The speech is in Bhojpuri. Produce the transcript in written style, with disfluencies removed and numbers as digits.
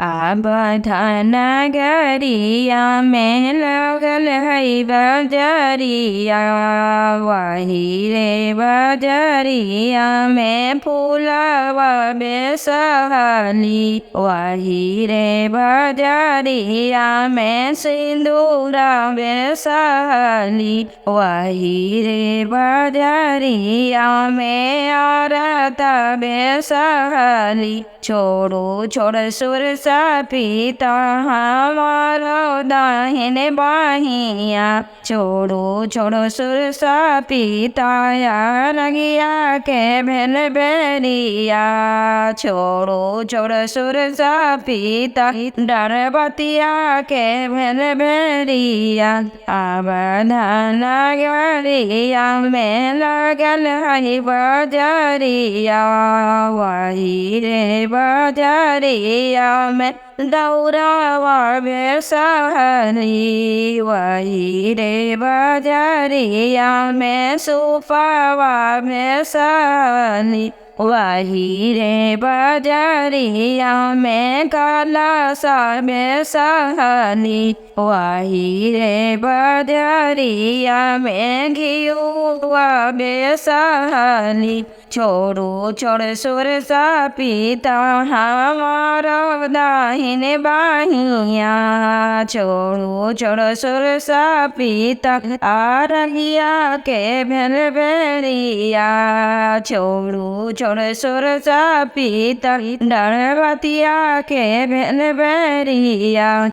आबधन गरिया में लगल है बजरिया, वही रे बजरिया में फूलवा बेसहली, वही रे बजरिया में सिंदूरा बेसहली, वही रे बजरिया में आरता बेसहली। छोड़ो छोड़ सुर पीता हमारो दाहिने बाहिया, छोड़ो छोड़ो सुर पीता रगिया के भेल बेरिया, छोड़ो छोड़ो सुर पीता डरबतिया के भेल बेरिया। आबधन गरिया में लगल है बजरिया, वही रे बजरिया में दौड़ावा बेसहली, वही रे बजरिया में सुपावा बेसहली, वही रे बजरिया में कलशा बेसहली, वही रे बजरिया में घिउवा बेसहली। छोड़ो छोड़ सुर पीता हमारो दाहिने बाहिया, छोड़ो छोड़ सुर पीता रगिया के भेल बेरिया, छोड़ो छोड़ सुर पीता डरबतिया के भेल बेरिया।